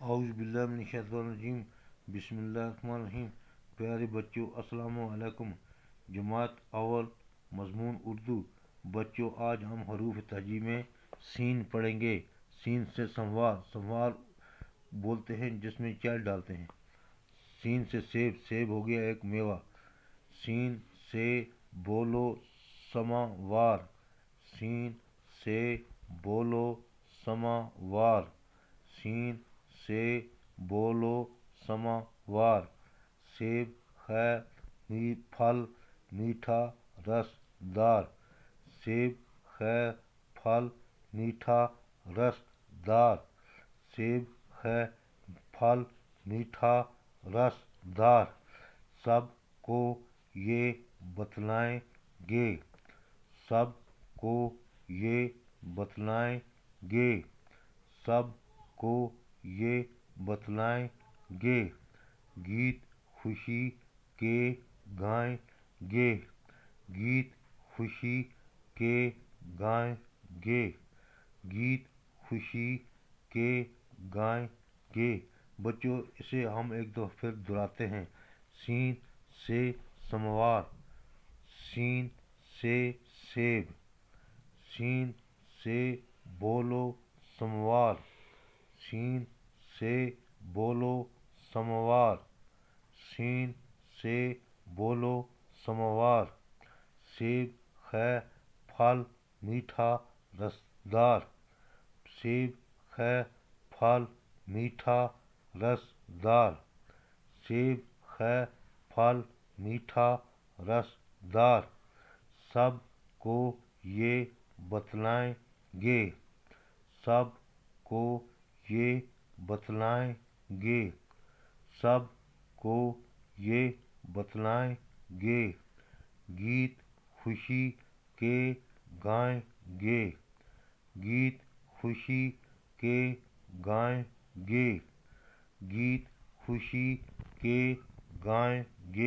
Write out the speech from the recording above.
औज़ुबिल्लाहिमिनश्शैतानिर्रजीम बिस्मिल्लाहिर्रहमानिर्रहीम। प्यारे बच्चों, अस्सलामु अलैकुम। जमात अव्वल मज़मून उर्दू। बच्चों, आज हम हरूफ तहजी में सीन पढ़ेंगे। सीन से संवार। संवार बोलते हैं जिसमें चाय डालते हैं। सीन से सेब। सेब हो गया एक मेवा। सीन से बोलो समावार। सीन से बोलो समावार। सीन से बोलो समावार। सेब है फल मीठा रसदार। सेब है फल मीठा रसदार। सेब है फल मीठा रसदार। सबको ये बतलाएंगे। सबको ये बतलाएंगे। सबको ये बतलाएंगे। गीत खुशी के गाएंगे। गीत खुशी के गाएंगे। गीत खुशी के गाएंगे। बच्चों, इसे हम एक दो फिर दोहराते हैं। सीन से समवार। सीन से सेब। सीन से बोलो समवार। सीन से बोलो समवार। सीन से बोलो समवार। सेब है फल मीठा रसदार। सेब है फल मीठा रसदार। सेब है फल मीठा रसदार। सबको ये बतलाएंगे। सबको ये बतलाएंगे। सबको ये बतलाएंगे। गीत खुशी के गाएंगे। गीत खुशी के गाएंगे। गीत खुशी के गाएंगे।